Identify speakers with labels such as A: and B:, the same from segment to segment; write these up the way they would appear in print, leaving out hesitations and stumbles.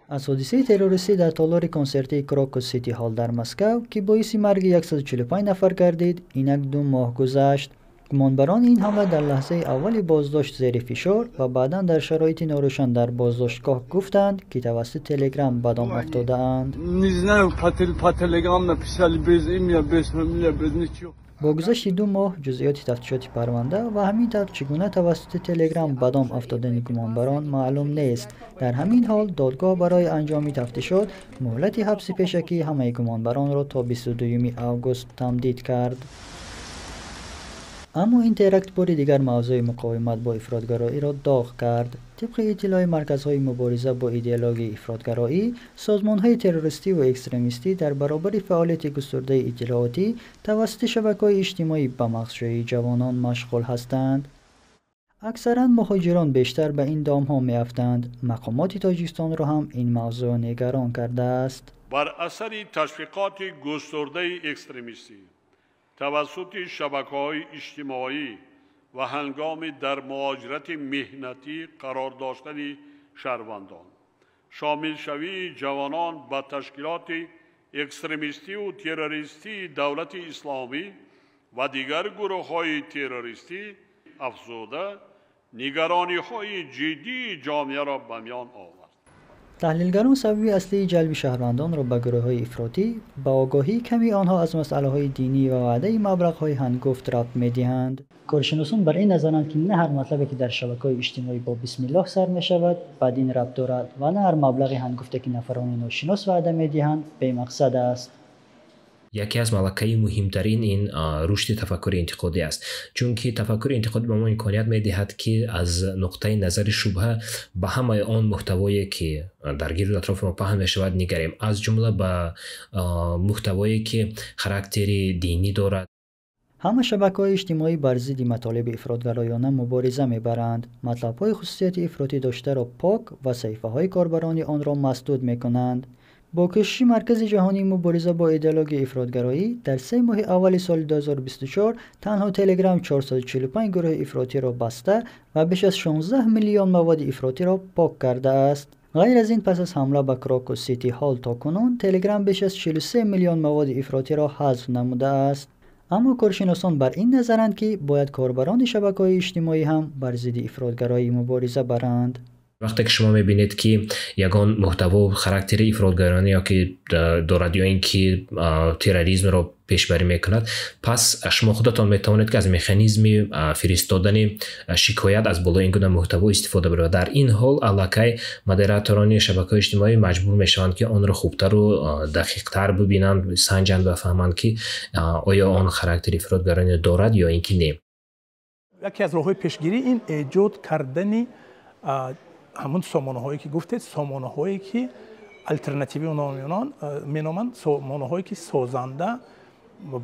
A: از حادثه تروریستی در تالار کنسرتی کراکوس سیتی هال در مسکو که باعث مرگ 145 نفر گردید اینک 2 ماه گذشت. گمانبران این حمله در لحظه اول بازداشت زیر فشار و بعدا در شرایط ناروشن در بازداشتگاه گفتند که توسط تلگرام به دام افتاده‌اند. با گذشت 2 ماه جزئیات تفتیشات پرونده و همین طور چگونه توسط تلگرام به دام افتادن گمانبران معلوم نیست. در همین حال دادگاه برای انجام تفتیشات مهلت حبس پیشکی همه گمانبران را تا 22 آگوست تمدید کرد. اما این ترکت بار دیگر موضوع مقاومت با افراطگرایی را داغ کرد. طبق اطلاع مرکزهای مبارزه با ایدئولوژی افراطگرایی، سازمانهای تروریستی و اکستریمیستی در برابر فعالیت گسترده اطلاعاتی توسط شبکه‌های اجتماعی به مغزشویی جوانان مشغول هستند. اکثرا مهاجران بیشتر به این دام‌ها می‌افتند. مقامات تاجیکستان را هم این موضوع نگران کرده است.
B: بر اثر تشویقات گسترده اکستریمیستی توسط شبکه‌های اجتماعی و هنگام در مهاجرت مهنتی قرار داشتن شهروندان، شامل شوی جوانان به تشکیلات اکستریمیستی و تروریستی دولت اسلامی و دیگر گروه‌های تروریستی افزوده نگرانی‌های جدی جامعه را به میان آورد.
A: تحلیلگران سبب اصلی جلب شهروندان را به گروه‌های افراطی با آگاهی کمی آنها از مسائل‌های دینی و وعده مبلغ‌های هنگفت ربط می‌دهند. کارشناسان بر این نظرند که نه هر مطلبی که در شبکه‌های اجتماعی با بسم الله سر می‌شود با دین ربط دارد و نه هر مبلغ هنگفته که نفران ناشناس وعده می‌دهند به مقصد است.
C: یکی از ملکه مهمترین این رشد تفکر انتقادی است، چون که تفکر انتقادی به ما امکانیت می‌دهد که از نقطه نظر شبهه به همه آن محتوایی که در گرد اطراف ما پهن می‌شود نگریم، از جمله به محتوایی که خاراکتر دینی دارد.
A: همه شبکه‌های اجتماعی بر ضد مطالب افراط‌گرایانه مبارزه می‌برند. مطلب‌های خصوصیت افراطی داشته را پاک و صحیفه‌های کاربران آن را مسدود می‌کنند. با کوشش مرکز جهانی مبارزه با ایدئولوژی افراطگرایی در 3 ماه اول سال 2024 تنها تلگرام 445 گروه افراطی را بسته و بیش از 16 میلیون مواد افراطی را پاک کرده است. غیر از این پس از حمله به کراکوس سیتی هال تا کنون تلگرام بیش از 43 میلیون مواد افراطی را حذف نموده است. اما کارشناسان بر این نظرند که باید کاربران شبکه‌های اجتماعی هم بر ضد افراطگرایی مبارزه برند.
C: وقتی که شما میبینید که یگان محتوا خاراکتر افراطگرایانه یا که دارد یا اینکه تروریسم را پیشبری میکند، پس شما خودتان میتوانید که از مکانیزم فرستادن شکایت از بالای این گونه محتوا استفاده برید. در این حال الکی مدیراتوران شبکه‌های اجتماعی مجبور میشوند که آن را خوبتر و دقیق‌تر ببینند، سنجند و فهمند که آیا آن خاراکتر افراطگرایانه دارد یا اینکه نه.
D: یکی از راه‌های پیشگیری این ایجاد کردن همون سامانه‌هایی که گفتید، سامانه‌هایی که الटरनेटिव مینامند، سامانه‌هایی که سازنده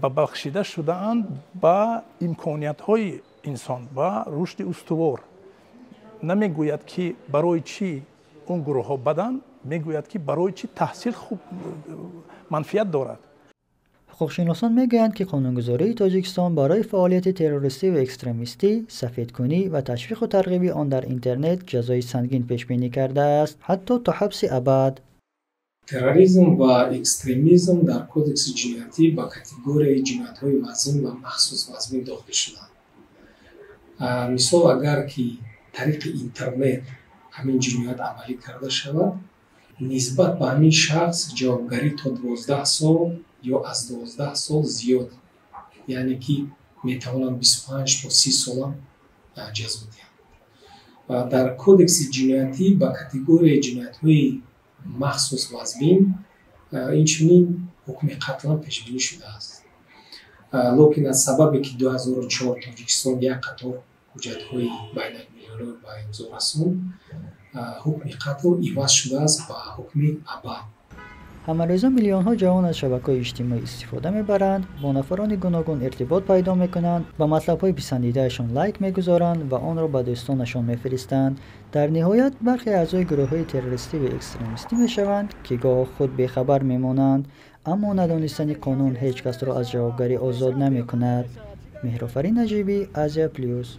D: و بخشیده شده‌اند با امکانیت‌های انسان و رشد استوار. نمیگوید که برای چی اون گروه‌ها بدن، میگوید که برای چی تحصیل خوب منفعت دارد.
A: حقوق‌شناسان میگویند که قانونگذاری تاجیکستان برای فعالیت تروریستی و اکستریمیستی، سفیدکنی و تشویق و ترغیب آن در اینترنت جزای سنگین پیش بینی کرده است، حتی تا حبس ابد.
E: تروریسم و اکستریمیسم در کودکس جنایتی با کاتگوری جنایت‌های وزین و مخصوص وزین داخل شدند. مثال اگر که طریق اینترنت همین جنایت عملی کرده شود، نسبت به همین شخص جوابگری تا 12 سال یا از 12 سال زیاد، یعنی که میتوانند 25 تا 30 سال جزا دهند. و در کودکس جنایتی با کاتگوری جنایت‌های مخصوص وزین اینچنین حکم قتل پیش بینی شده است. لیکن از سببی که 2004 تاجیکستان یک قطار حجت‌های بین‌المللی به امضا رساند، حکم قتل عوض شده است به حکم ابد.
A: همه روزه میلیون ها جوان از شبکه‌های اجتماعی استفاده میبرند، با نفران گوناگون ارتباط پیدا میکنند و مطلب‌های پسندیده‌شان لایک میگذارند و آن را به دوستانشان میفرستند. در نهایت برخی اعضای گروه‌های تروریستی و اکستریمیستی میشوند که گاه خود بیخبر میمانند، اما ندانستن قانون هیچ کس را از جوابگری آزاد نمیکند. مهرآفرین نجیبی، آسیا پلیوس.